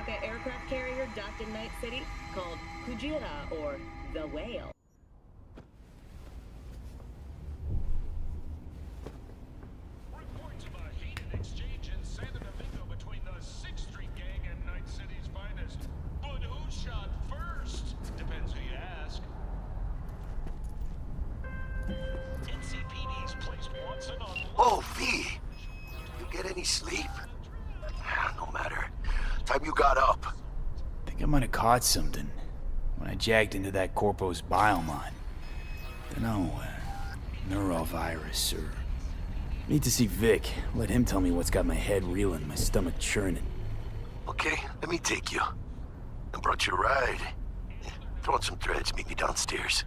America aircraft carrier docked in Night City called Kujira, or the Whale. Reports of a heated exchange in Santa Domingo between the 6th Street Gang and Night City's finest. But who shot first? Depends who you ask. NCPD's placed Watson on... Oh, V! You get any sleep? No matter. Time you got up. Think I might have caught something when I jacked into that Corpo's biomon. Dunno, neurovirus or... Need to see Vic. Let him tell me what's got my head reeling, my stomach churning. Okay, let me take you. I brought you a ride. Throw on some threads, meet me downstairs.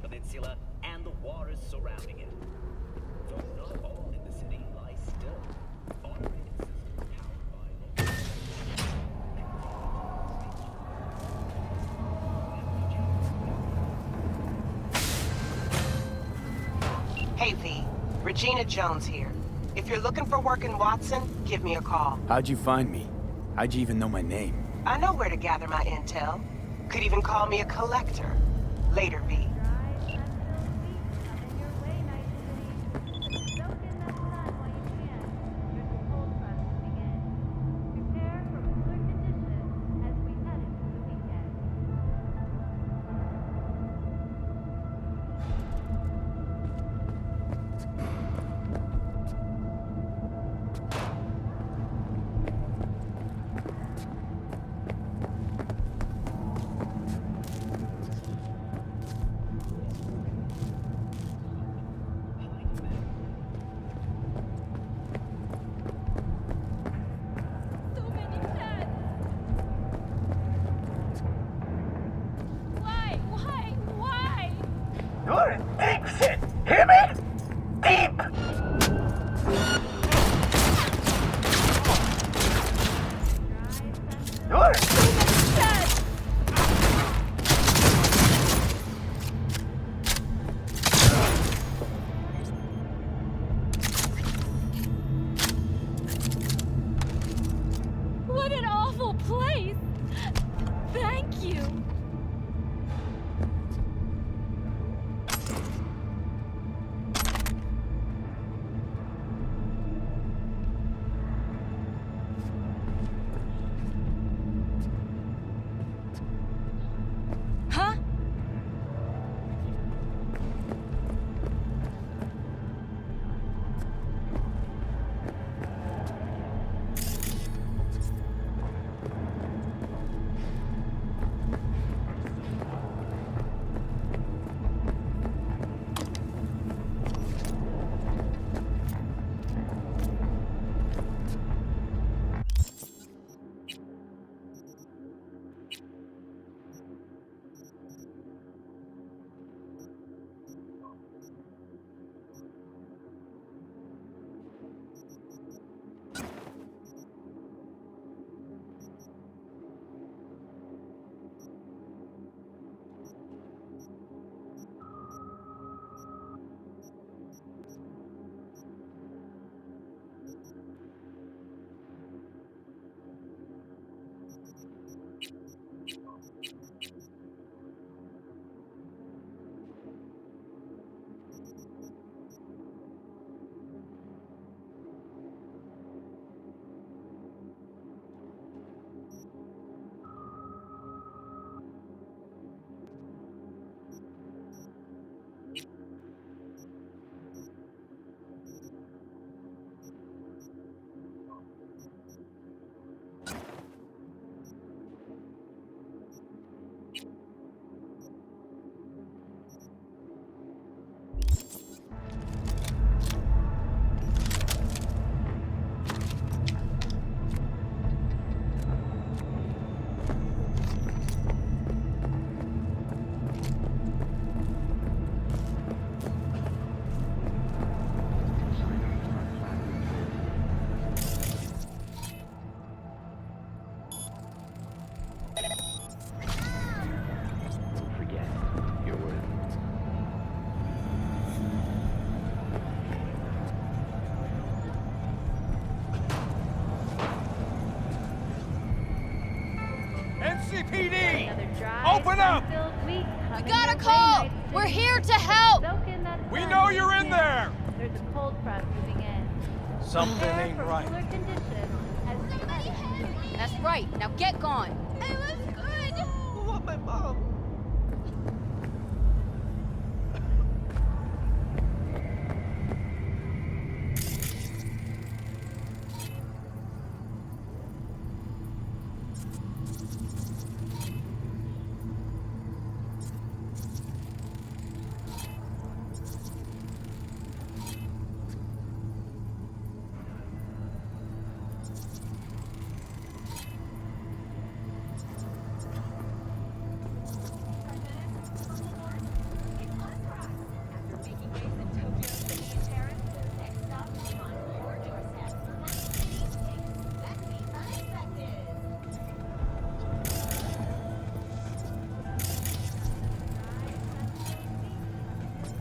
Peninsula and the waters surrounding it. Though not all in the city lie still. Automated systems powered by Hey V, Regina Jones here. If you're looking for work in Watson, give me a call. How'd you find me? How'd you even know my name? I know where to gather my intel. Could even call me a collector. Later, V. You're in deep shit. Hear me? Deep! You're in What an awful place! Thank you! LAPD! Another dry, Open up! sun-filled week We coming got a your way, call! Night We're City. here to help! Soak in that We sun know while you're you in can. there! There's a cold front moving in. Something Prepare ain't for right. cooler conditions as we head into the weekend. That's right, now get gone! It was good. I want my mom.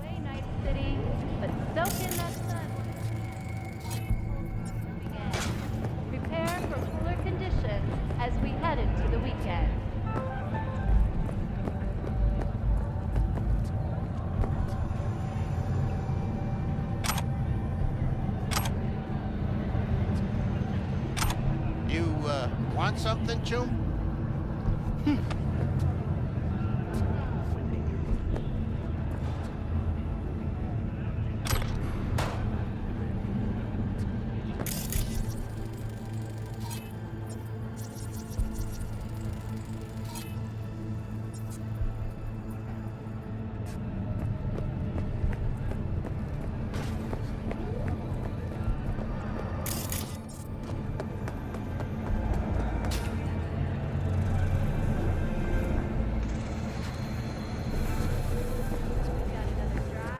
Way, Night City, but soak in that sun. Moving in. Prepare for cooler conditions as we head into the weekend. You, want something, Chum? Got another dry.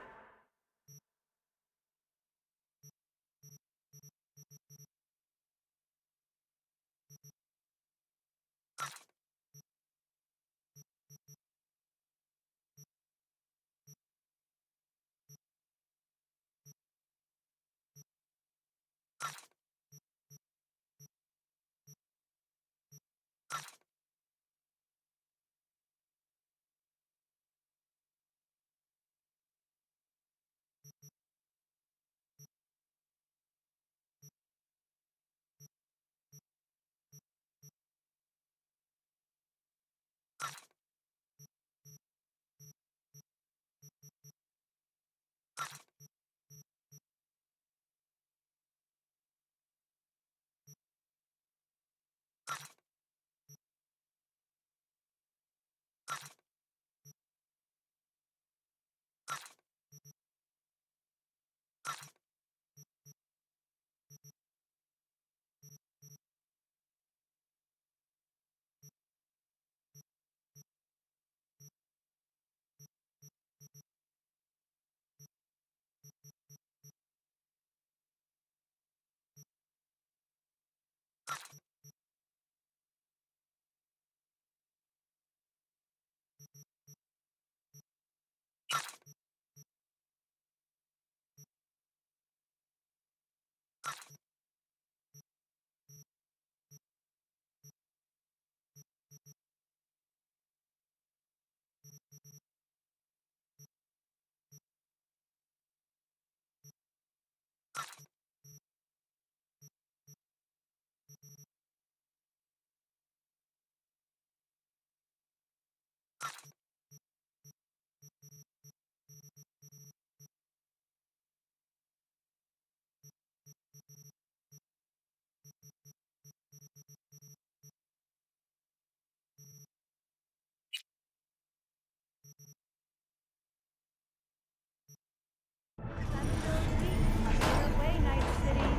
Sun-filled week coming your way, Night City,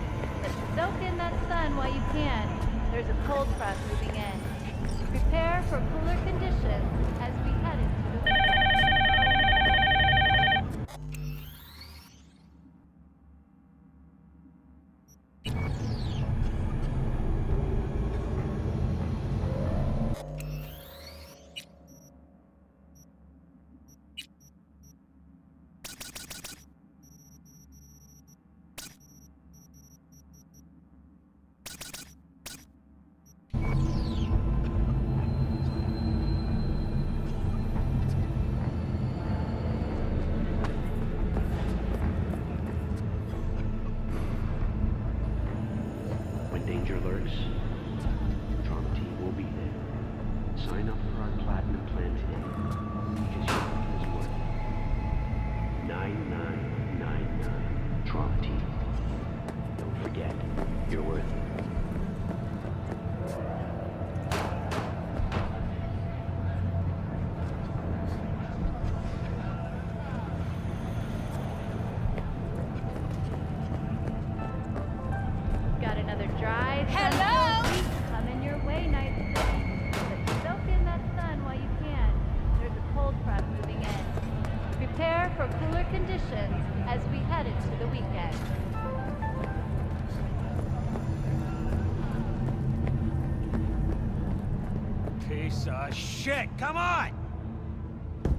but soak in that sun while you can. There's a cold front moving in. Prepare for cooler conditions as we head into the weekend. Sign up for our platinum plan today, because your life is worth it. 9999 Trauma Team. Don't forget, you're worth it. Got another dry, Hello? sunfilled week coming your way, Night City. But soak in that sun while you can. There's a cold front moving in. Prepare for cooler conditions as we head into the weekend. Piece of shit! Come on!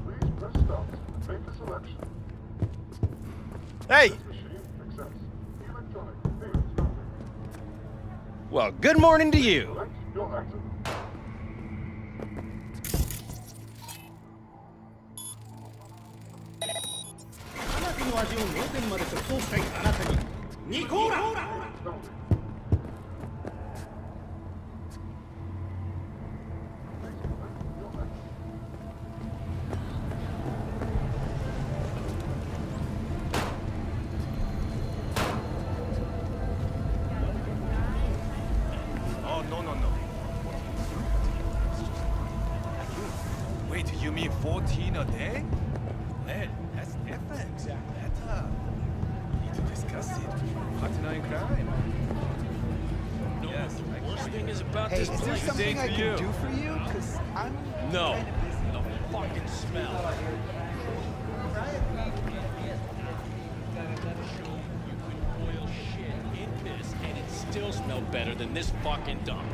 Please press stop. Make a selection. Hey! This machine accepts electronic payment stopping. Well, good morning to you. Select your item. 花火の味を脳天まで直送したいあなたにニコーラ Oh, no, no, no. Wait, you mean 14 a day? Man, that's different. Exactly. That, need to discuss it. Partner in crime. Yes, the worst thing is about Hey, this is there place. something I for can you. do for you? Because I'm No. kind of busy. The fucking smell. You could boil shit in this and it still smell better than this fucking dump.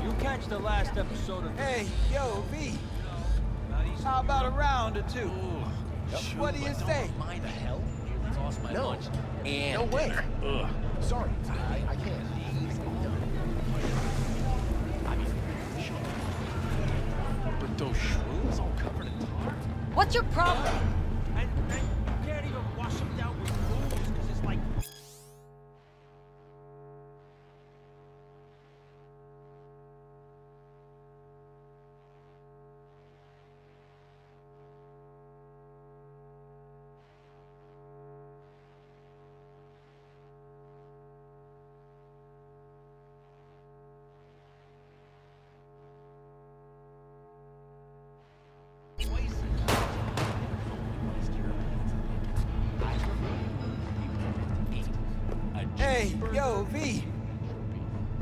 You catch the last episode of Hey, yo, V. How about a round or two? What do you say? Mind the hell? Lost my lunch and No way. dinner. Ugh. Sorry, I can't. I mean, sure. But those shrooms all covered in tar? What's your problem? and you can't even wash them down with booze because it's like Hey, yo, V.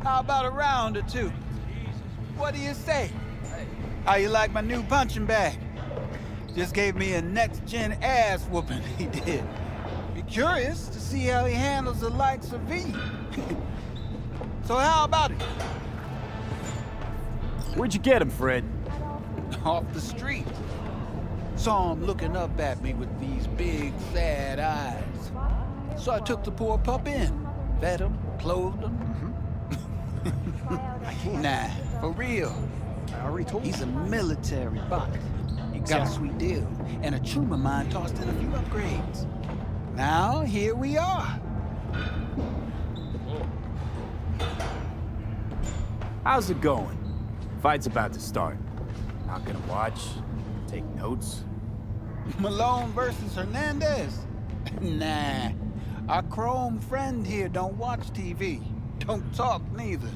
How about a round or two? What do you say? How you like my new punching bag? Just gave me a next-gen ass whooping, he did. Be curious to see how he handles the likes of V. So how about it? Where'd you get him, Fred? Off the street. Saw him looking up at me with these big, sad eyes. So I took the poor pup in. Fed him, clothed him. Nah, for real. I already told you. He's a military bot. He got a sweet deal, and a chum of mine tossed in a few upgrades. Now, here we are. How's it going? Fight's about to start. Not gonna watch? Take notes? Malone versus Hernandez? Nah. Our chrome friend here don't watch TV. Don't talk neither.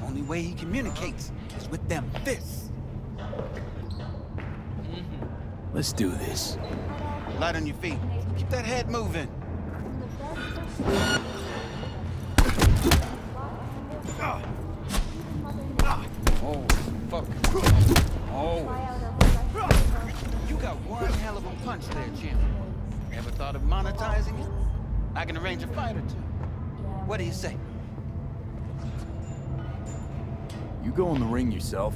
Only way he communicates is with them fists. Let's do this. Light on your feet. Keep that head moving. Oh, fuck. Oh. You got one hell of a punch there, champ. Ever thought of monetizing it? I can arrange a fight or two. What do you say? You go in the ring yourself?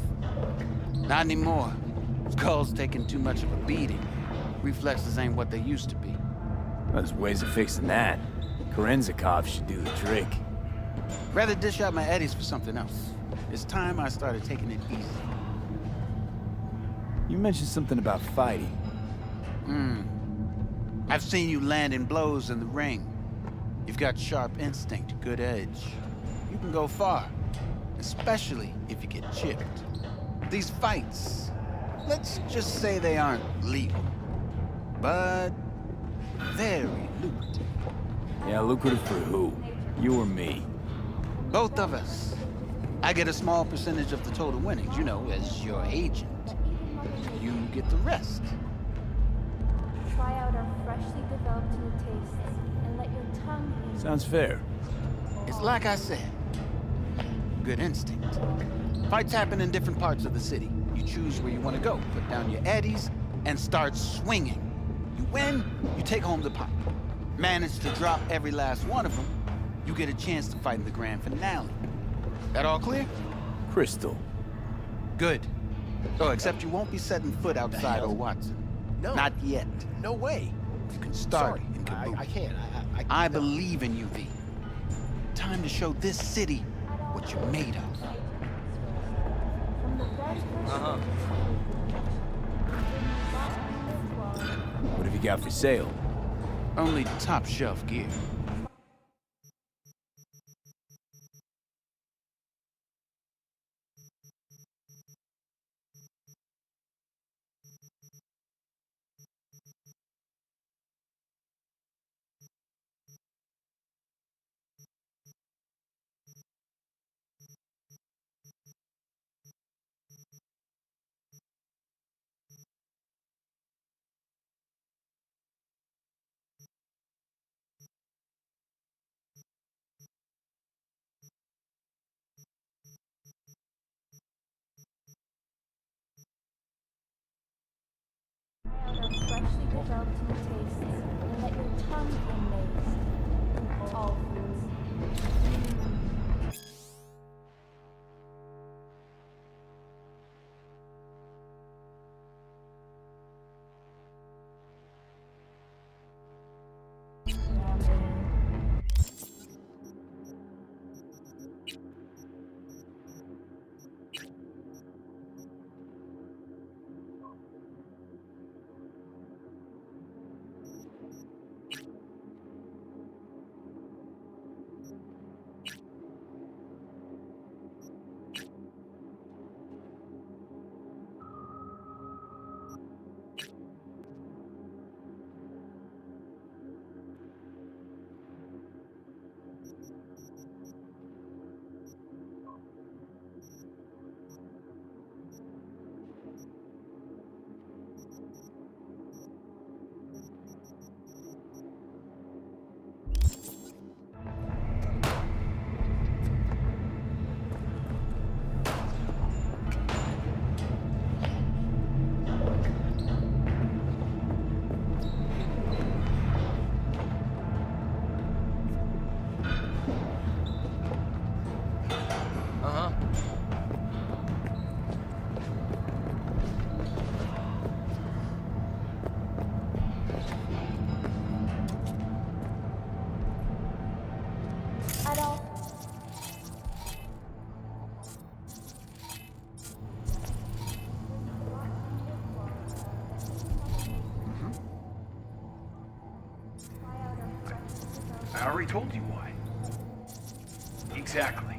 Not anymore. Skull's taking too much of a beating. Reflexes ain't what they used to be. There's ways of fixing that. Korenzakov should do the trick. Rather dish out my eddies for something else. It's time I started taking it easy. You mentioned something about fighting. I've seen you landing blows in the ring. You've got sharp instinct, good edge. You can go far, especially if you get chipped. These fights, let's just say they aren't legal, but very lucrative. Yeah, lucrative for who? You or me? Both of us. I get a small percentage of the total winnings, you know, as your agent. You get the rest. Try out our freshly developed new tastes and let your tongue be. Sounds fair. It's like I said. Good instinct. Fights happen in different parts of the city. You choose where you want to go, put down your eddies, and start swinging. You win, you take home the pot. Manage to drop every last one of them, you get a chance to fight in the grand finale. That all clear? Crystal. Good. Oh, except you won't be setting foot outside old Watson. No. Not yet. No way. You can start Sorry, in Kabuki. I can't. I believe in you, V. Time to show this city what you're made of. What have you got for sale? Only top shelf gear. Freshly developed new tastes and let your tongue be amazed. All foods. I already told you why. Exactly.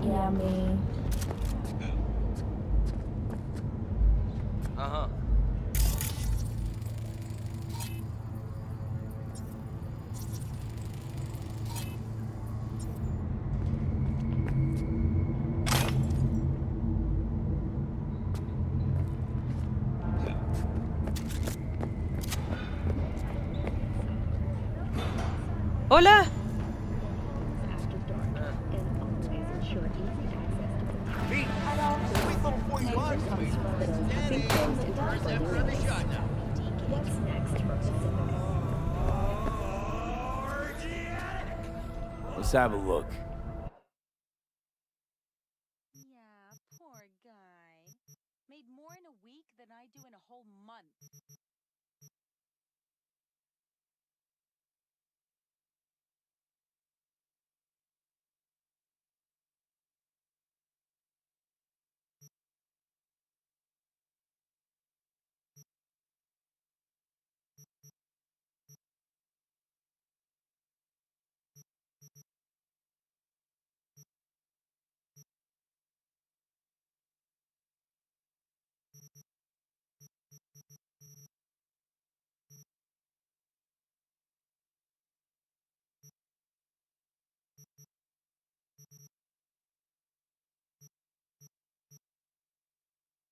Yummy. Uh-huh. Hola. Pete, sweet little 45s, have a look. Yeah, poor guy. Made more in a week than I do in a whole month.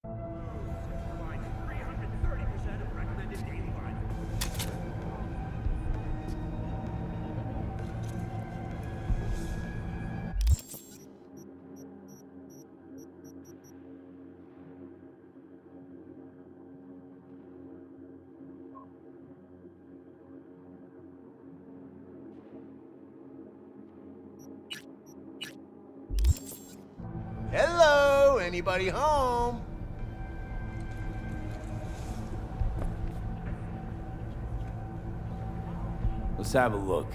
Provides 330% of recommended daily vinyl. Hello, anybody home? Let's have a look.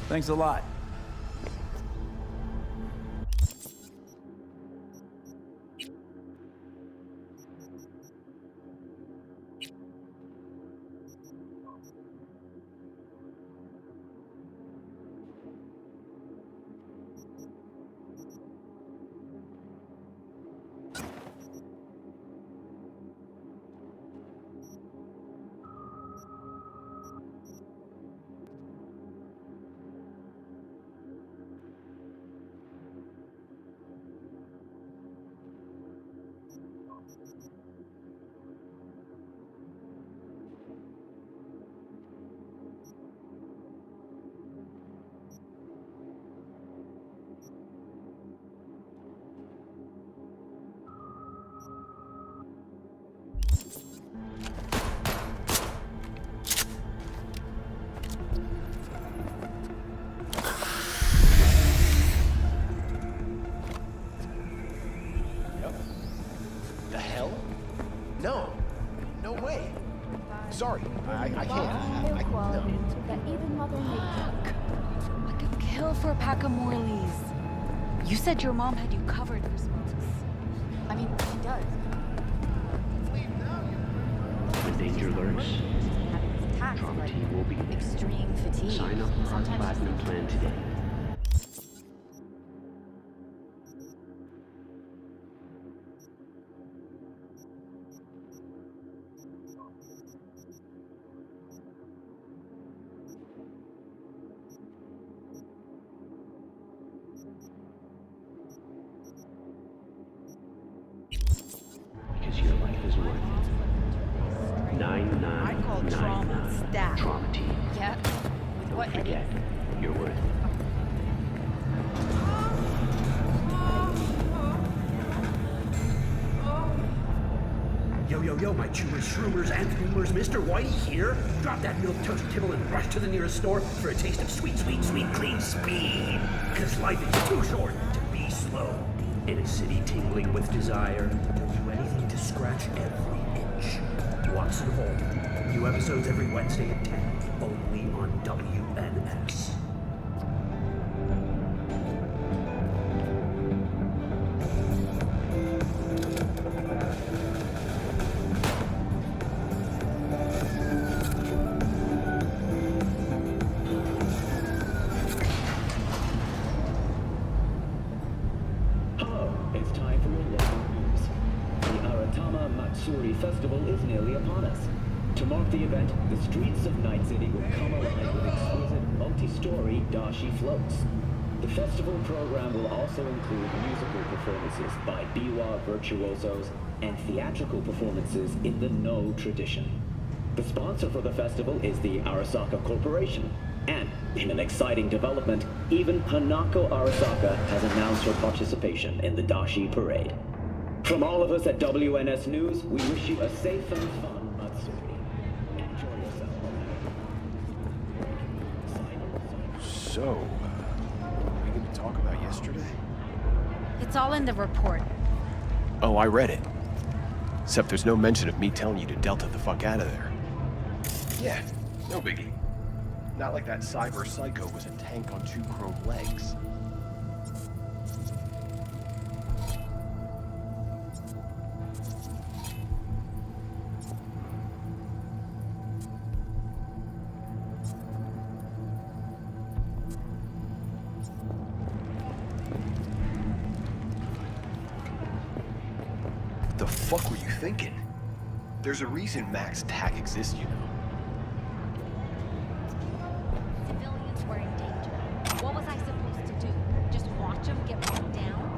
Thanks a lot. The hell? No. No way. Sorry, I can't. No. That even Mother Nature. Like a kill for a pack of Morleys. You said your mom had you covered for months. I mean, she does. When danger lurks, trauma team will be there. Extreme fatigue. Sign up for our platinum plan today. Because your life is worth it. 999. I call trauma stat. Trauma team. Yeah. With Don't what forget, you're worth it. Yo, my chewers, shroomers, and throomers, Mr. Whitey here. Drop that milk toast kibble and rush to the nearest store for a taste of sweet, clean speed. Cause life is too short to be slow. In a city tingling with desire, they'll do anything to scratch every itch. Watson Hall. New episodes every Wednesday at 10, only on WNS. it's time for your local news. The Aratama Matsuri Festival is nearly upon us. To mark the event, the streets of Night City will come alive with exquisite multi-story dashi floats. The festival program will also include musical performances by biwa virtuosos and theatrical performances in the No tradition. The sponsor for the festival is the Arasaka Corporation. And, in an exciting development, even Hanako Arasaka has announced her participation in the Dashi Parade. From all of us at WNS News, we wish you a safe and fun Matsuri. Enjoy yourself. So, what are we going to talk about yesterday? It's all in the report. Oh, I read it. Except there's no mention of me telling you to Delta the fuck out of there. Yeah, no biggie. Not like that cyber psycho was a tank on 2 chrome legs. What the fuck were you thinking? There's a reason Max TAC exists, you know. Civilians were in danger. What was I supposed to do? Just watch them get run down?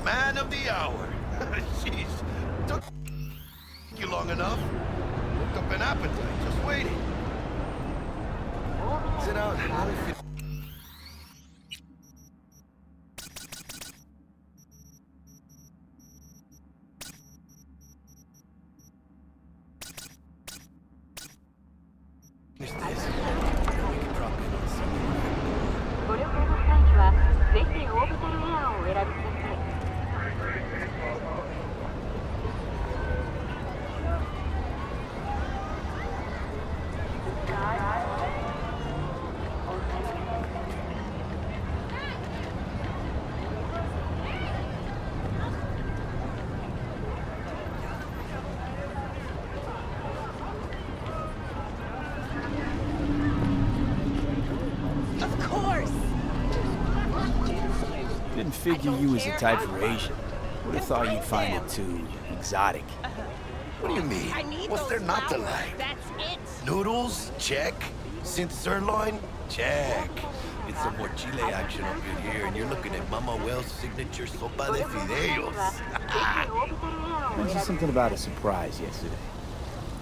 Man of the hour. Jeez. Took you long enough. Woke up an appetite, just waiting. Sit down. How do you feel? Finish this. We can drop in on something. ご旅行の際にはぜひオービタルエアーをお選びください。Didn't figure you was the type for Asian. Would have thought you'd find it too exotic. What do you mean? What's there not to like? That's it. Noodles? Check. Synth sirloin? Check. Get some more chile action up in here, and you're looking at Mama Wells' signature sopa de fideos. me something about a surprise yesterday.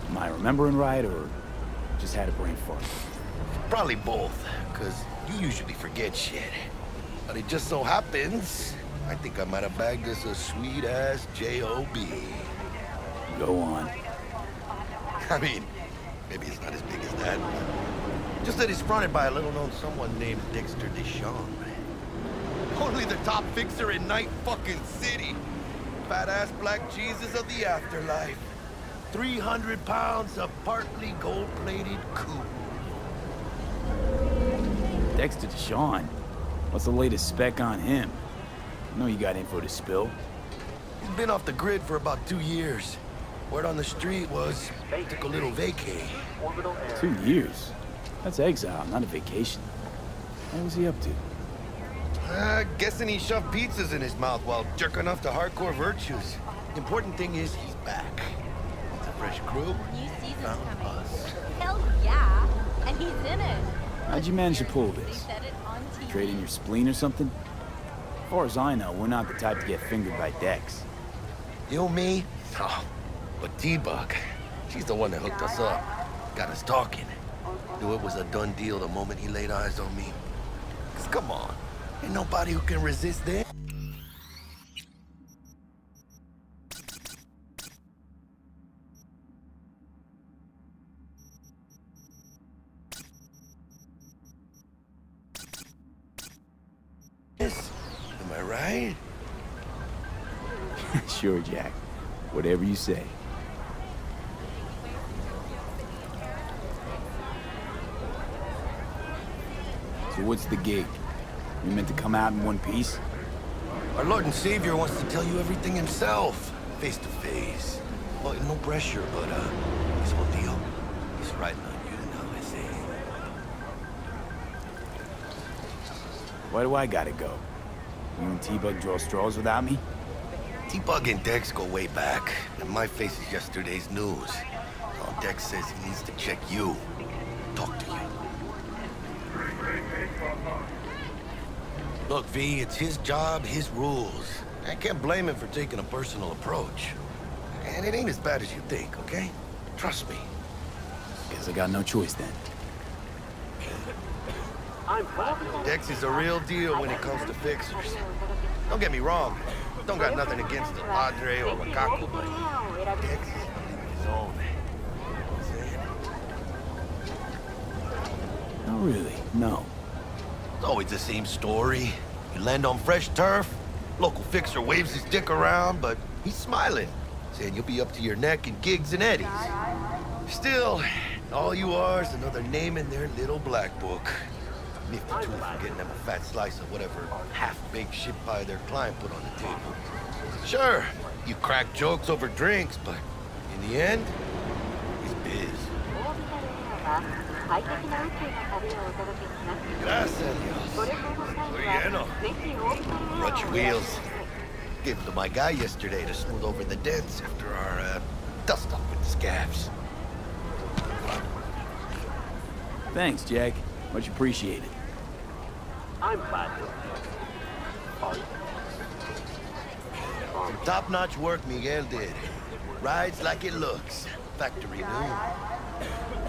Am I remembering right, or just had a brain fart? Probably both, because you usually forget shit. But it just so happens, I think I might have bagged us a sweet-ass J.O.B. Go on. I mean, maybe it's not as big as that. Just that it's fronted by a little-known someone named Dexter Deshawn. Only the top fixer in Night fucking City. Fat-ass black Jesus of the afterlife. 300 pounds of partly gold-plated coupe. Dexter Deshawn? What's the latest spec on him? I know you got info to spill. He's been off the grid for about 2 years. Word on the street was he took a little vacay. 2 years? That's exile, not a vacation. What was he up to? Guessing he shoved pizzas in his mouth while jerking off to hardcore virtues. Important thing is he's back. It's a fresh crew. New season's Found coming. us. Hell yeah! And he's in it. How'd you manage to pull They this? said it on TV. Trading your spleen or something? As far as I know, we're not the type to get fingered by Dex. You, me? Oh, but T-Bug, she's the one that hooked us up. Got us talking. Knew it was a done deal the moment he laid eyes on me. 'Cause come on, ain't nobody who can resist that. Am I right? Sure, Jack. Whatever you say. So what's the gig? You meant to come out in one piece? Our Lord and Savior wants to tell you everything himself, face to face. Well, no pressure, but this whole deal is riding on you now, I say. Why do I gotta go? You and T-Bug draw straws without me? T-Bug and Dex go way back, and my face is yesterday's news. Now Dex says he needs to check you, talk to you. Look, V, it's his job, his rules. I can't blame him for taking a personal approach. And it ain't as bad as you think, okay? Trust me. Guess I got no choice then. Dex is a real deal when it comes to fixers. Don't get me wrong. Don't got nothing against the Padre or Wakako, but Dex is his own. Not really, no. It's always the same story. You land on fresh turf, local fixer waves his dick around, but he's smiling, saying you'll be up to your neck in gigs and eddies. Still, all you are is another name in their little black book. Nifty too for getting them a fat slice of whatever half-baked shit pie their client put on the table. Sure, you crack jokes over drinks, but in the end, it's biz. Gracias, Dios. Muy lleno. Brought your wheels. Gave them to my guy yesterday to smooth over the dents after our dust up with the scabs. Thanks, Jack. Much appreciated. Some top-notch work Miguel did. Rides like it looks. Factory new.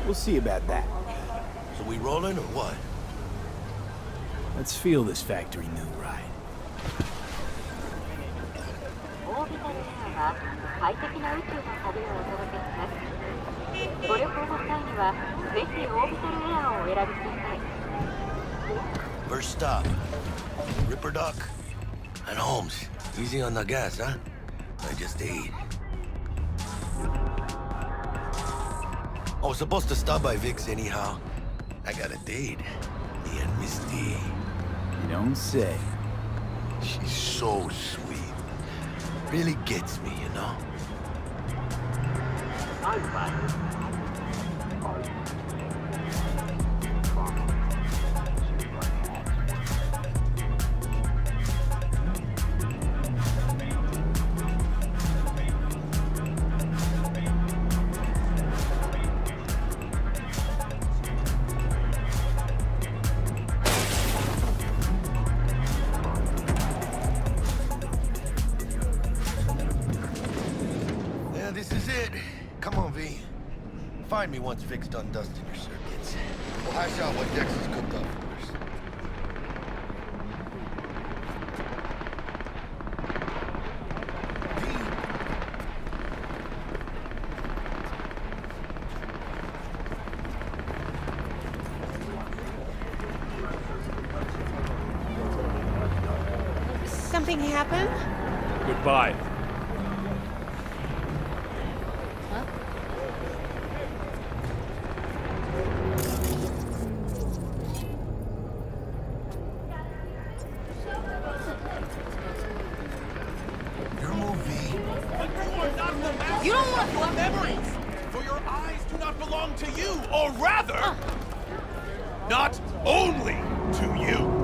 We'll see about that. So we rolling or what? Let's feel this factory new ride. First stop. Ripper Duck. And Holmes. Easy on the gas, huh? I just ate. I was supposed to stop by Vic's anyhow. I got a date. Me and Misty. You don't say. She's so sweet. Really gets me, you know? I'm fine. it. Come on, V. Find me once Vic's done dusting your circuits. We'll hash out what Dex has cooked up for us. Something happened? Goodbye. Your movie. You don't want your memories, for your eyes do not belong to you, or rather, not only to you.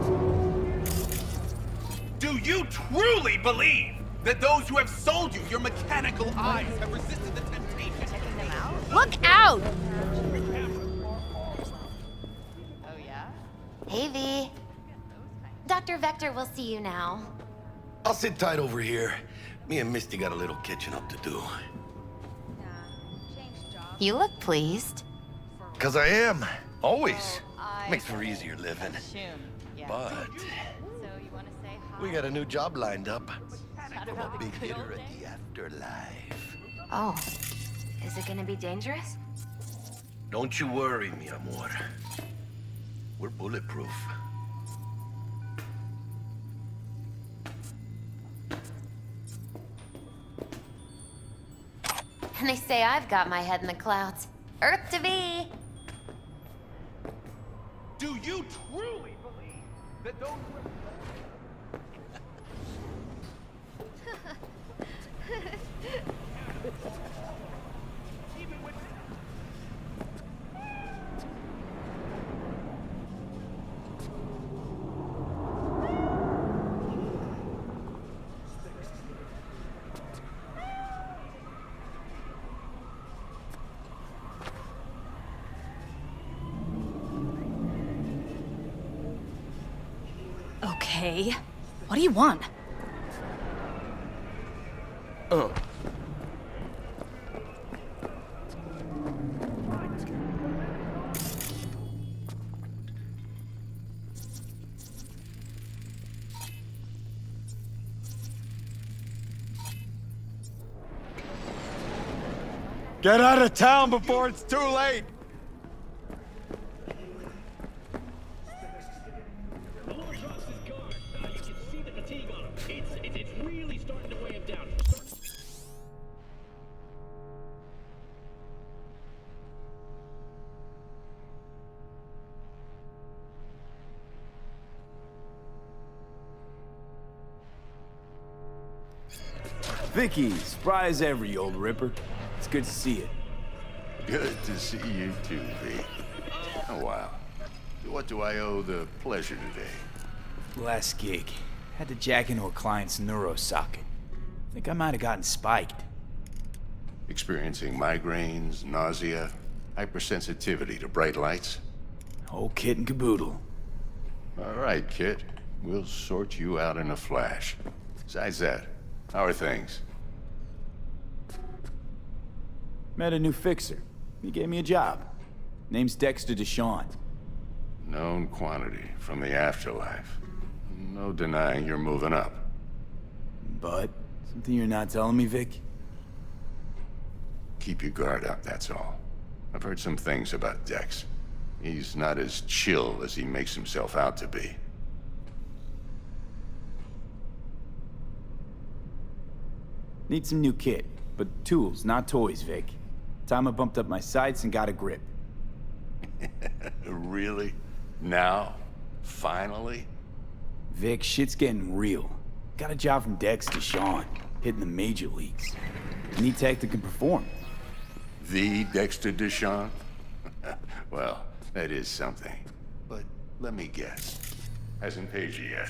Do you truly believe that those who have sold you your mechanical eyes have resisted the temptation? Look out! Oh, yeah? Hey, V. Dr. Vector will see you now. I'll sit tight over here. Me and Misty got a little catching up to do. You look pleased. 'Cause I am. Always. Makes for easier living. But we got a new job lined up. From a big hitter at the afterlife. Oh, is it gonna be dangerous? Don't you worry, mi amor. We're bulletproof. And they say I've got my head in the clouds. Earth to V. Do you truly believe that those who have... Okay. What do you want? Get out of town before it's too late! Vicky, spry as ever, you old ripper. It's good to see you. Good to see you too, V. Oh, wow. What do I owe the pleasure today? Last gig. Had to jack into a client's neuro socket. Think I might have gotten spiked. Experiencing migraines, nausea, hypersensitivity to bright lights? Whole kit and caboodle. All right, kid. We'll sort you out in a flash. Besides that, how are things? Met a new fixer. He gave me a job. Name's Dexter Deshawn. Known quantity from the afterlife. No denying you're moving up. But, something you're not telling me, Vic? Keep your guard up, that's all. I've heard some things about Dex. He's not as chill as he makes himself out to be. Need some new kit, but tools, not toys, Vic. Time I bumped up my sights and got a grip. Really? Now? Finally? Vic, shit's getting real. Got a job from Dex Deshawn, hitting the major leagues. Need tech that can perform. The Dexter Deshawn? Well, that is something. But let me guess. Hasn't paid you yet.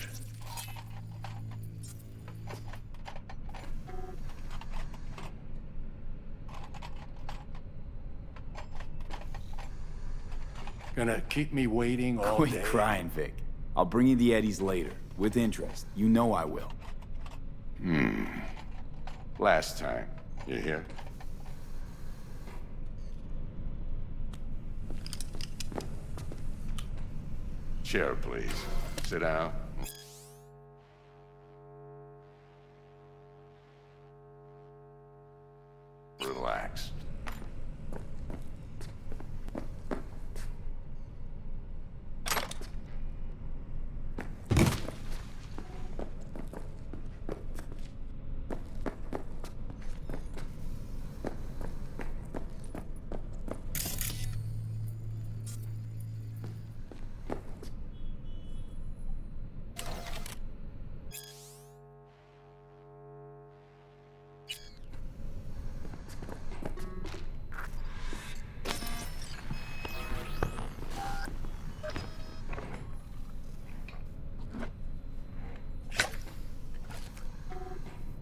Gonna keep me waiting all day? Quit crying, Vic. I'll bring you the eddies later, with interest. You know I will. Last time. You hear? Chair, please. Sit down. Relax.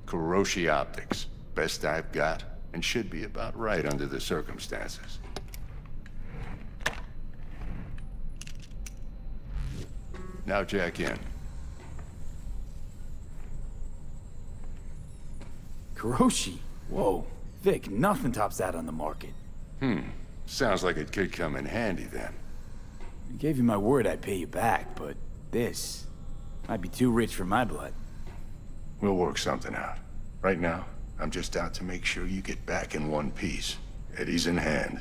Kuroshi Optics. Best I've got, and should be about right under the circumstances. Now jack in. Kuroshi? Whoa. Vic, nothing tops that on the market. Sounds like it could come in handy then. I gave you my word I'd pay you back, but this might be too rich for my blood. We'll work something out. Right now, I'm just out to make sure you get back in one piece. Eddie's in hand.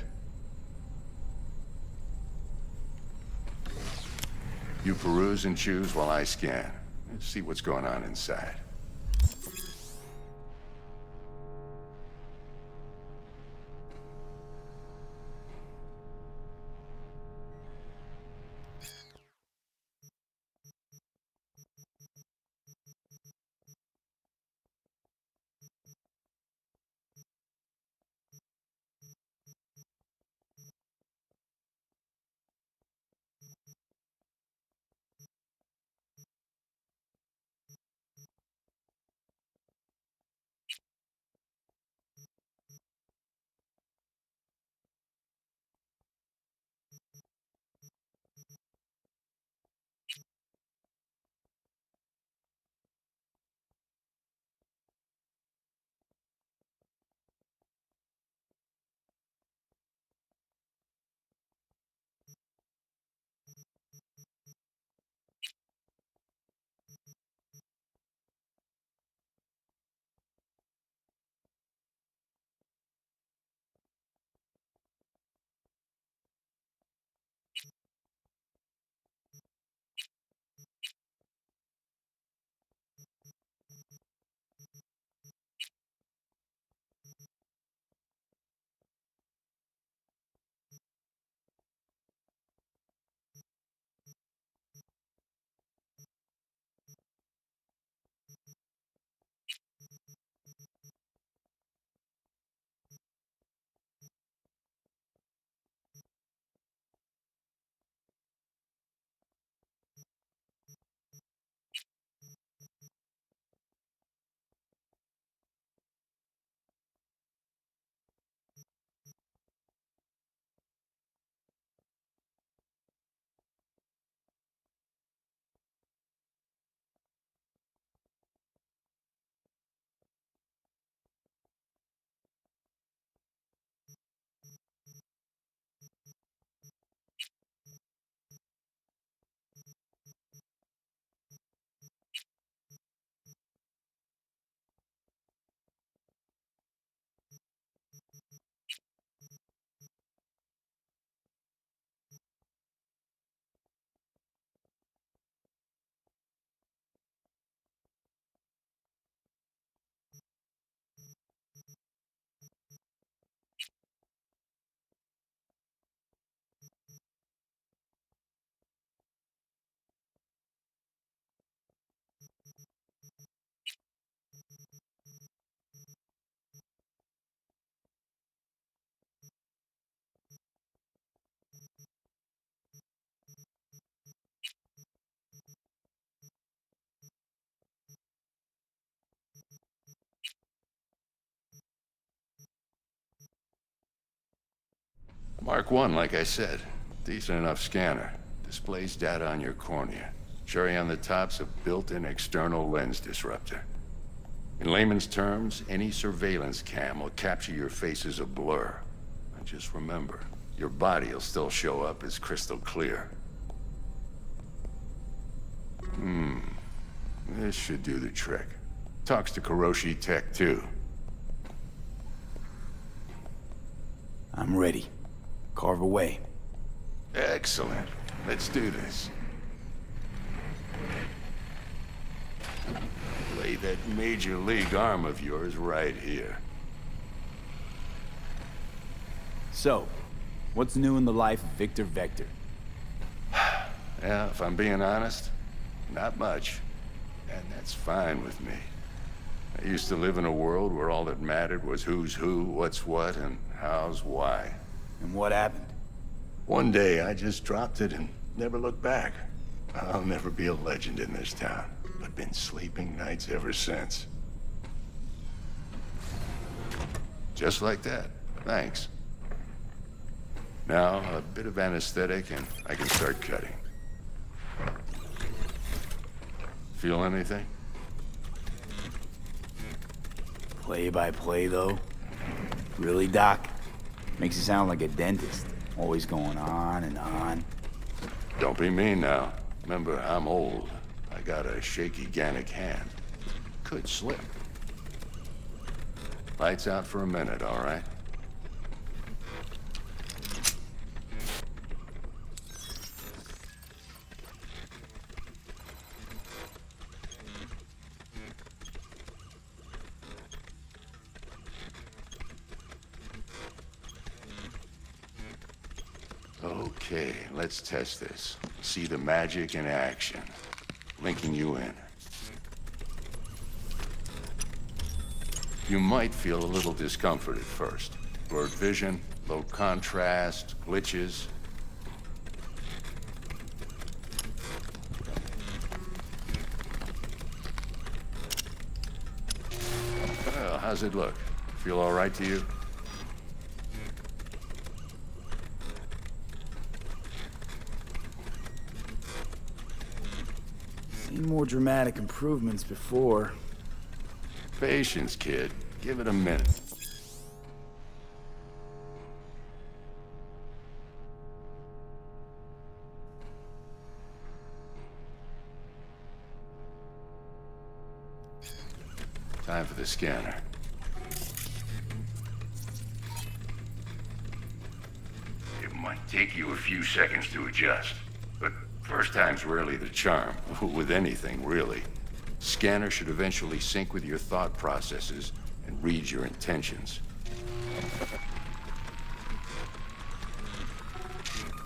You peruse and choose while I scan. Let's see what's going on inside. Mark 1, like I said. Decent enough scanner. Displays data on your cornea. Cherry on the top's a built-in external lens disruptor. In layman's terms, any surveillance cam will capture your face as a blur. And just remember, your body will still show up as crystal clear. This should do the trick. Talks to Kuroshi Tech, too. I'm ready. Carve away. Excellent. Let's do this. Lay that major league arm of yours right here. So, what's new in the life of Victor Vector? Yeah, if I'm being honest, not much. And that's fine with me. I used to live in a world where all that mattered was who's who, what's what, and how's why. And what happened? One day, I just dropped it and never looked back. I'll never be a legend in this town, but been sleeping nights ever since. Just like that. Thanks. Now, a bit of anesthetic and I can start cutting. Feel anything? Play by play, though? Really, Doc? Makes you sound like a dentist. Always going on and on. Don't be mean now. Remember, I'm old. I got a shaky Gannic hand. Could slip. Lights out for a minute, all right? Okay, let's test this. See the magic in action. Linking you in. You might feel a little discomfort at first. Blurred vision, low contrast, glitches. Well, how's it look? Feel all right to you? Seen more dramatic improvements before. Patience, kid. Give it a minute. Time for the scanner. It might take you a few seconds to adjust, but first time's rarely the charm, with anything, really. Scanner should eventually sync with your thought processes and read your intentions.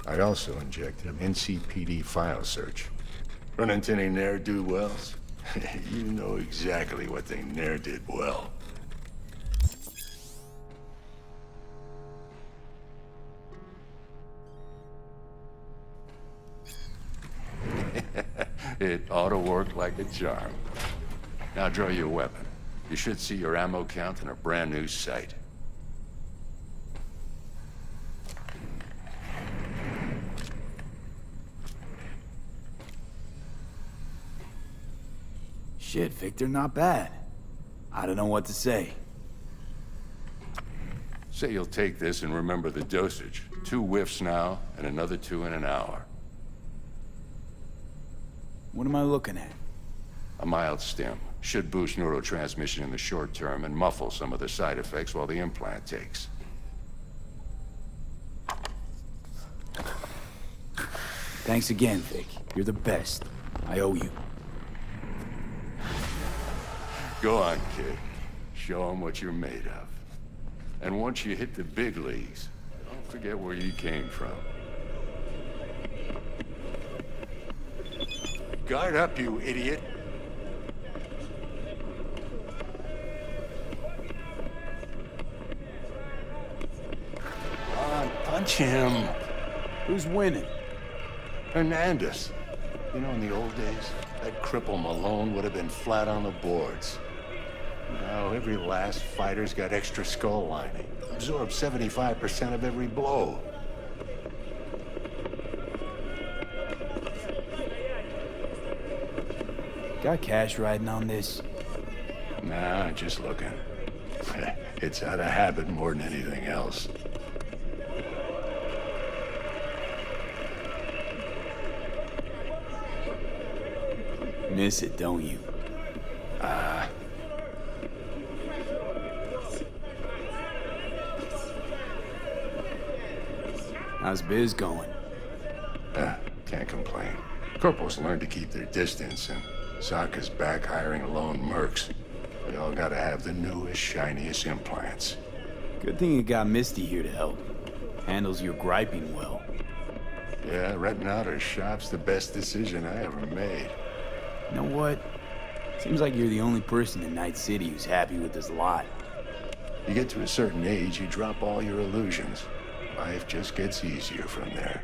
I also injected an NCPD file search. Run into any ne'er-do-wells? You know exactly what they ne'er did well. It ought to work like a charm. Now draw your weapon. You should see your ammo count in a brand new sight. Shit, Victor, not bad. I don't know what to say. Say you'll take this and remember the dosage. 2 whiffs now, and another 2 in an hour. What am I looking at? A mild stim. Should boost neurotransmission in the short term and muffle some of the side effects while the implant takes. Thanks again, Vic. You're the best. I owe you. Go on, kid. Show them what you're made of. And once you hit the big leagues, don't forget where you came from. Guard up, you idiot. Come on, punch him. Who's winning? Hernandez. You know, in the old days, that cripple Malone would have been flat on the boards. Now, every last fighter's got extra skull lining. Absorbs 75% of every blow. Got cash riding on this? Nah, just looking. It's out of habit more than anything else. Miss it, don't you? How's biz going? Can't complain. Corporals learn to keep their distance, and Sokka's back hiring lone mercs. We all gotta have the newest, shiniest implants. Good thing you got Misty here to help. Handles your griping well. Yeah, renting out her shop's the best decision I ever made. You know what? Seems like you're the only person in Night City who's happy with this lot. You get to a certain age, you drop all your illusions. Life just gets easier from there.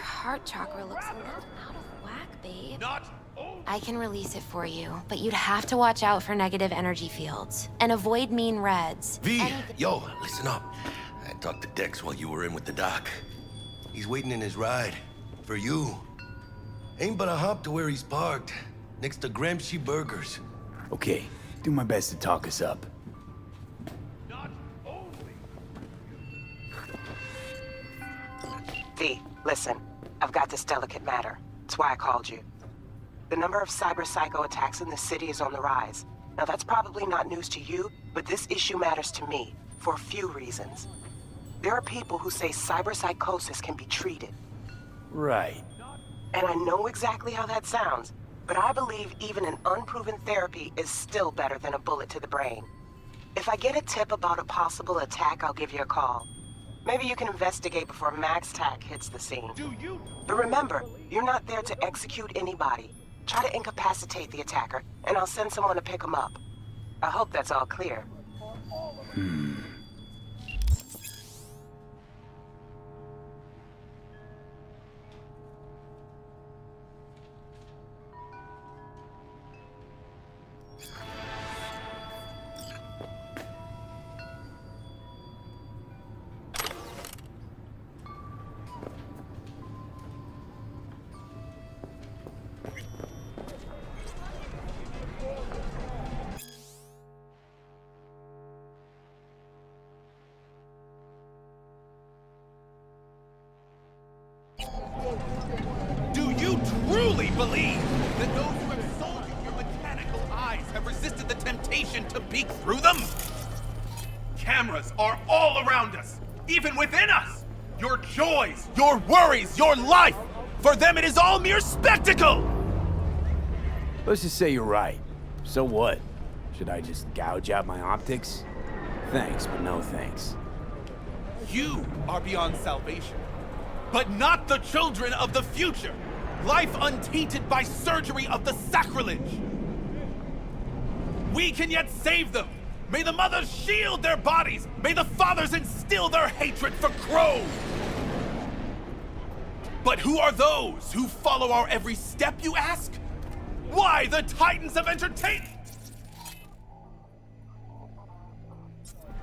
Heart chakra looks a little out of whack, babe. I can release it for you, but you'd have to watch out for negative energy fields and avoid mean reds. V, yo, listen up. I talked to Dex while you were in with the doc. He's waiting in his ride. For you. Ain't but a hop to where he's parked. Next to Gramsci Burgers. Okay, do my best to talk us up. V, listen. I've got this delicate matter. That's why I called you. The number of cyber psycho attacks in the city is on the rise. Now that's probably not news to you, but this issue matters to me for a few reasons. There are people who say cyber psychosis can be treated. Right. And I know exactly how that sounds, but I believe even an unproven therapy is still better than a bullet to the brain. If I get a tip about a possible attack, I'll give you a call. Maybe you can investigate before Max Tack hits the scene. But remember, you're not there to execute anybody. Try to incapacitate the attacker, and I'll send someone to pick him up. I hope that's all clear. Do you truly believe that those who have sold you your mechanical eyes have resisted the temptation to peek through them? Cameras are all around us, even within us. Your joys, your worries, your life. For them, it is all mere spectacle. Let's just say you're right. So what? Should I just gouge out my optics? Thanks, but no thanks. You are beyond salvation, but not the children of the future. Life untainted by surgery of the sacrilege. We can yet save them. May the mothers shield their bodies. May the fathers instill their hatred for crows. But who are those who follow our every step, you ask? Why the titans of entertainment?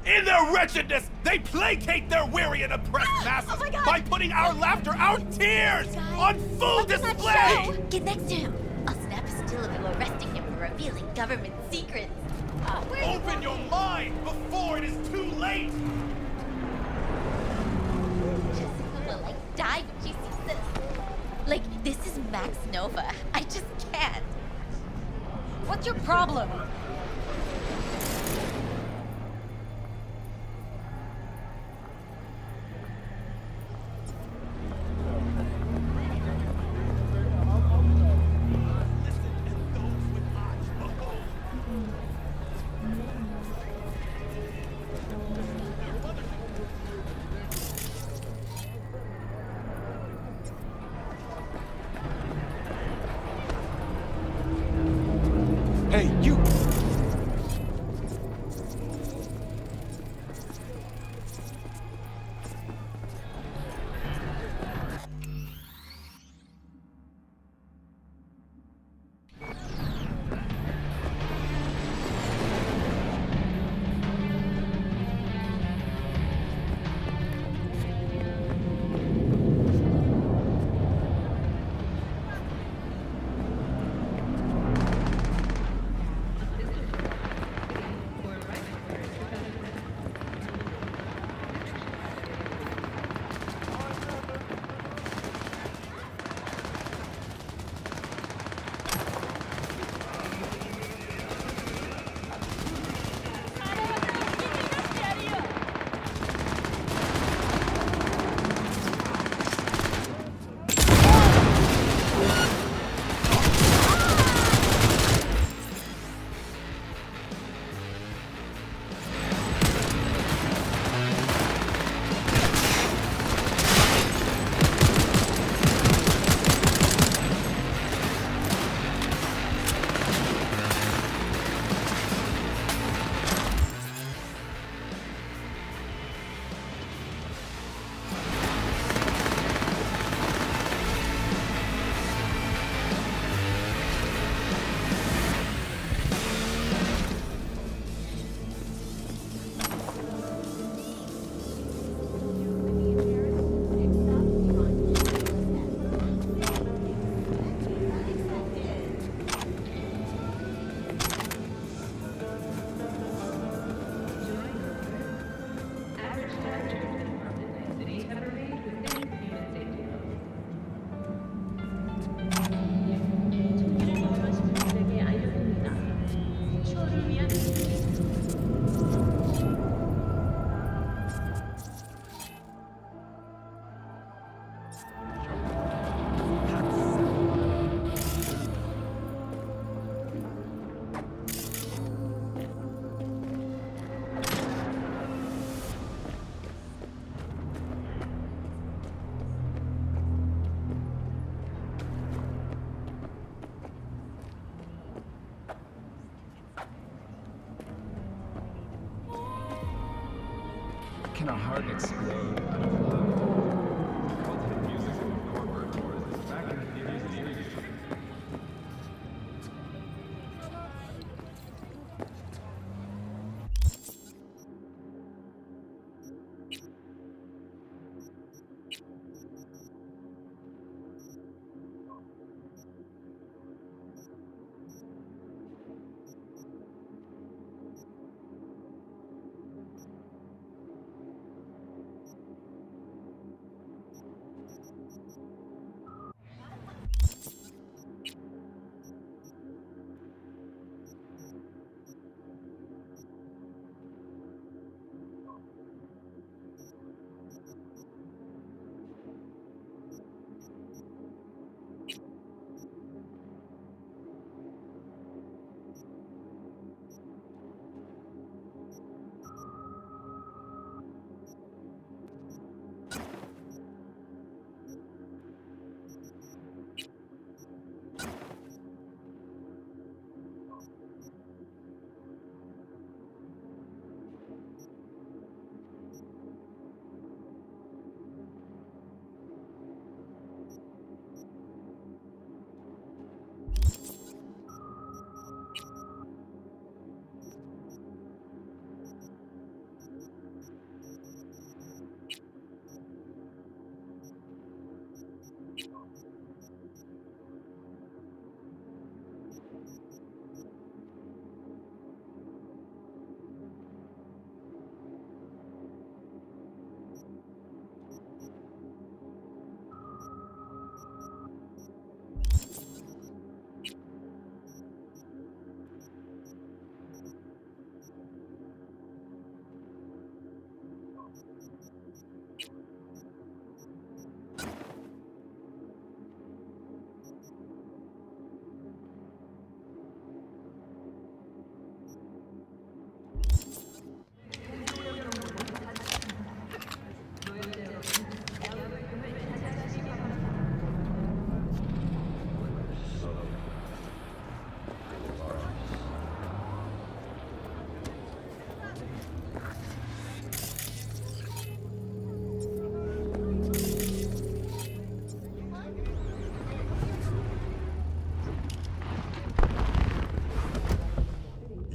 In their wretchedness, they placate their weary and oppressed masses by putting our laughter, our tears, on full display! Get next to him. I'll snap a still of him arresting him for revealing government secrets. Open your mind before it is too late! Jessica will like die when she sees this. Like, this is Max Nova. I just can't. What's your problem? Hey, you! Can a heart explode out of love? Cultivate music and incorporate towards back in the 80s and 80s.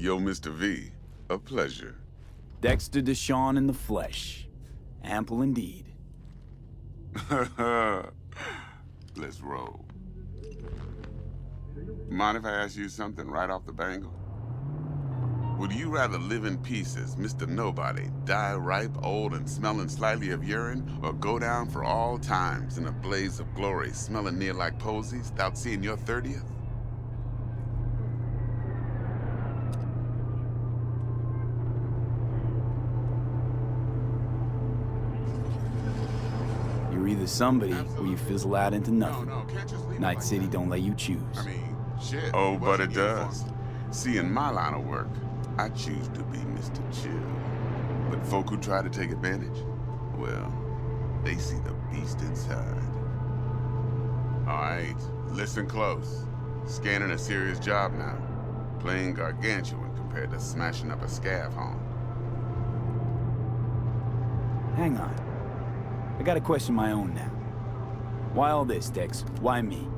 Yo, Mr. V, a pleasure. Dexter Deshawn in the flesh. Ample indeed. Let's roll. Mind if I ask you something right off the bangle? Would you rather live in pieces, Mr. Nobody, die ripe, old, and smelling slightly of urine, or go down for all times in a blaze of glory, smelling near like posies, without seeing your 30th? You're either somebody or you fizzle out into nothing. Night City don't let you choose. I mean, shit. Oh, but it does. See, in my line of work, I choose to be Mr. Chill. But folk who try to take advantage, well, they see the beast inside. All right, listen close. Scanning a serious job now. Playing gargantuan compared to smashing up a scav home. Hang on. I gotta question my own now. Why all this, Dex? Why me?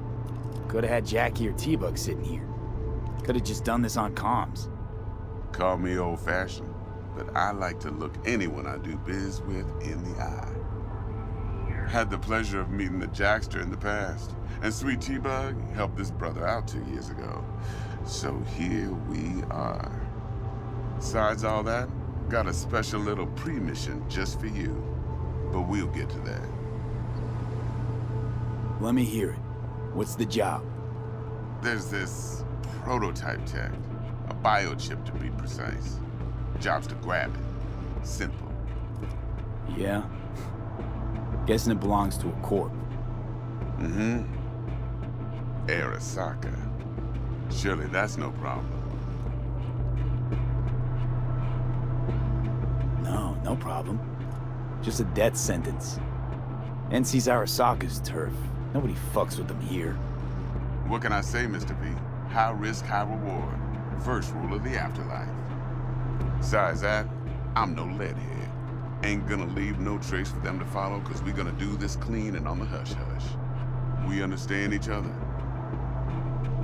Could've had Jackie or T-Bug sitting here. Could've just done this on comms. Call me old-fashioned, but I like to look anyone I do biz with in the eye. Had the pleasure of meeting the Jackster in the past, and Sweet T-Bug helped this brother out 2 years ago. So here we are. Besides all that, got a special little pre-mission just for you. But we'll get to that. Let me hear it. What's the job? There's this prototype tech. A biochip, to be precise. Job's to grab it. Simple. Yeah? Guessing it belongs to a corp. Mm-hmm. Arasaka. Surely that's no problem. No problem. Just a death sentence. NC's Arasaka's turf. Nobody fucks with them here. What can I say, Mr. V? High risk, high reward. First rule of the afterlife. Besides that, I'm no leadhead. Ain't gonna leave no trace for them to follow, cause we're gonna do this clean and on the hush-hush. We understand each other?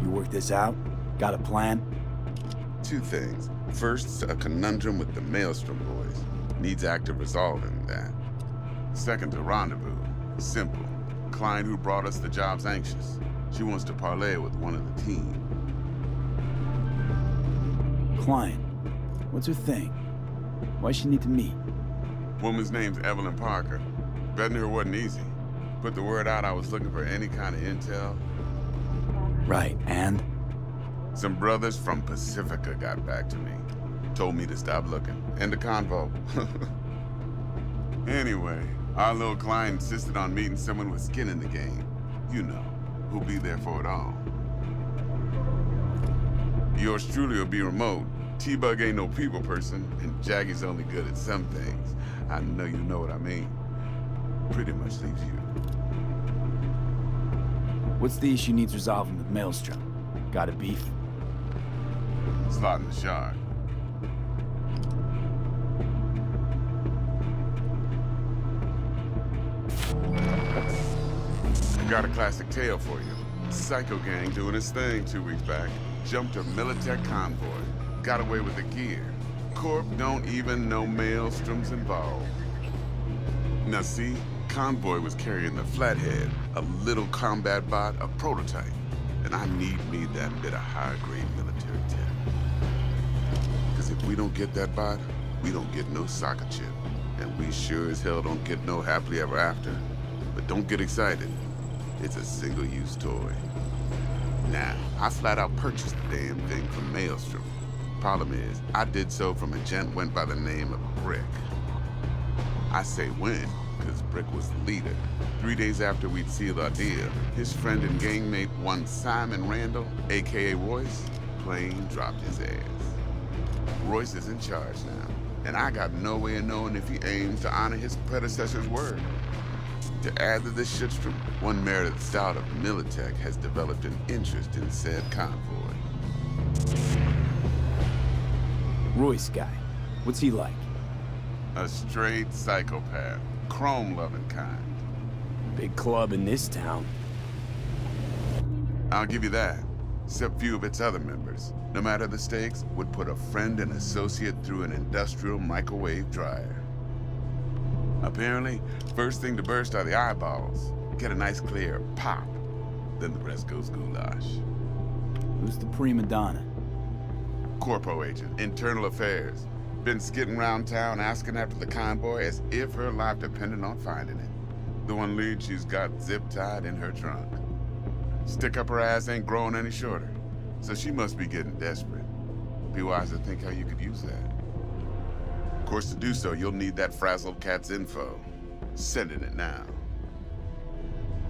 You work this out? Got a plan? Two things. First, a conundrum with the Maelstrom boys. Needs active resolving that. Second, a rendezvous. Simple. Client who brought us the job's anxious. She wants to parlay with one of the team. Client? What's her thing? Why she need to meet? Woman's name's Evelyn Parker. Betting her wasn't easy. Put the word out I was looking for any kind of intel. Right, and? Some brothers from Pacifica got back to me. Told me to stop looking. End of convo. Anyway, our little client insisted on meeting someone with skin in the game. You know, who'll be there for it all. Yours truly will be remote. T-Bug ain't no people person, and Jaggy's only good at some things. I know you know what I mean. Pretty much leaves you. What's the issue needs resolving with Maelstrom? Got a beef? Slot in the shard. Got a classic tale for you. Psycho gang doing his thing 2 weeks back. Jumped a Militech convoy. Got away with the gear. Corp don't even know Maelstrom's involved. Now see, convoy was carrying the Flathead, a little combat bot, a prototype. And I need me that bit of high-grade military tech. Because if we don't get that bot, we don't get no soccer chip. And we sure as hell don't get no happily ever after. But don't get excited. It's a single-use toy. Now, I flat out purchased the damn thing from Maelstrom. Problem is, I did so from a gent went by the name of Brick. I say when, because Brick was the leader. 3 days after we'd sealed our deal, his friend and gangmate, one Simon Randall, aka Royce, plain dropped his ass. Royce is in charge now, and I got no way of knowing if he aims to honor his predecessor's word. To add to this shitstrom, one Meredith Stout of Militech has developed an interest in said convoy. Royce guy. What's he like? A straight psychopath. Chrome-loving kind. Big club in this town. I'll give you that. except few of its other members, no matter the stakes, would put a friend and associate through an industrial microwave dryer. Apparently, first thing to burst are the eyeballs. Get a nice clear pop. Then the rest goes goulash. Who's the prima donna? Corpo agent, internal affairs. Been skidding around town asking after the convoy as if her life depended on finding it. The one lead she's got zip-tied in her trunk. Stick up her ass ain't growing any shorter, so she must be getting desperate. Be wise to think how you could use that. Of course, to do so, you'll need that frazzled cat's info. Sending it now.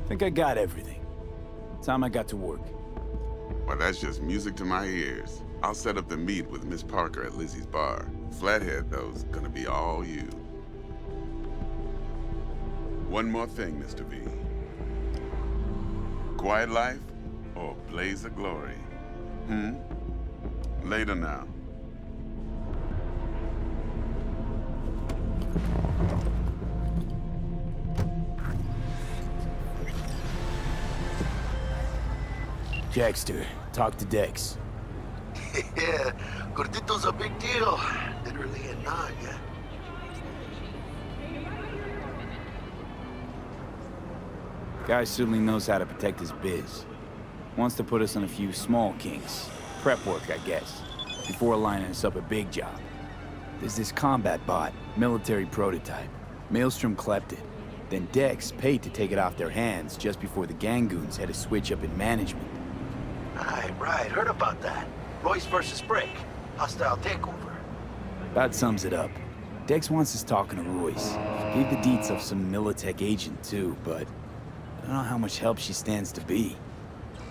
Think I got everything. Time I got to work. Well, that's just music to my ears. I'll set up the meet with Miss Parker at Lizzie's bar. Flathead, though's gonna be all you. One more thing, Mr. V. Quiet life or blaze of glory? Later now. Jackster, talk to Dex. Yeah, Gordito's a big deal. Literally and not, yeah. Guy certainly knows how to protect his biz. Wants to put us on a few small kinks. Prep work, I guess. Before lining us up a big job. There's this combat bot, military prototype. Maelstrom clept it. Then Dex paid to take it off their hands just before the Gangoons had a switch up in management. Right, heard about that. Royce versus Brick. Hostile takeover. About sums it up. Dex wants us talking to Royce. Gave the deets of some Militech agent too, but I don't know how much help she stands to be.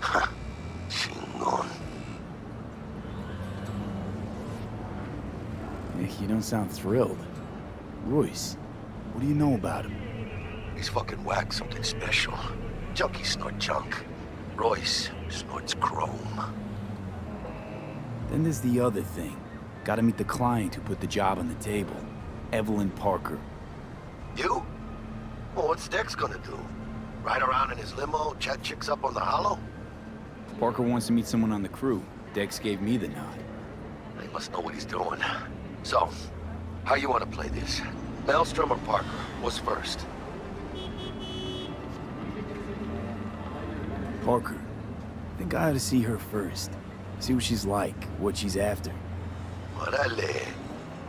Chingon. You don't sound thrilled. Royce, what do you know about him? He's fucking whack, something special. Junkies snort junk. Royce snorts chrome. Then there's the other thing. Gotta meet the client who put the job on the table. Evelyn Parker. You? Well, what's Dex gonna do? Ride around in his limo, chat chicks up on the hollow? Parker wants to meet someone on the crew. Dex gave me the nod. He must know what he's doing. So, how you want to play this? Maelstrom or Parker? What's first? Parker. I think I ought to see her first. See what she's like, what she's after. Orale.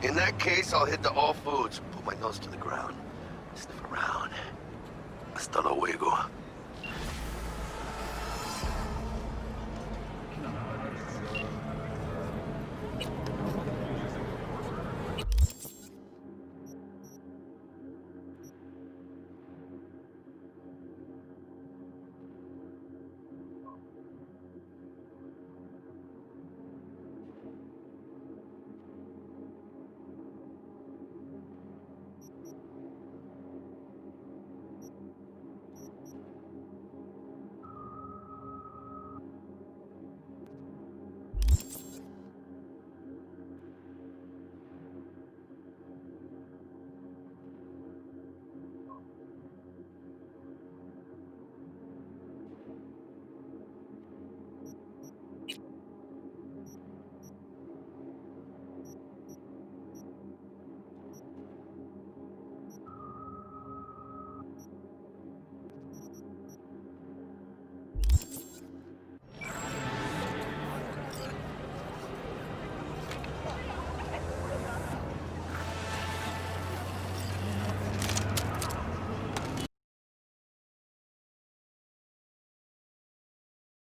In that case, I'll hit the all foods, put my nose to the ground, sniff around. Hasta luego.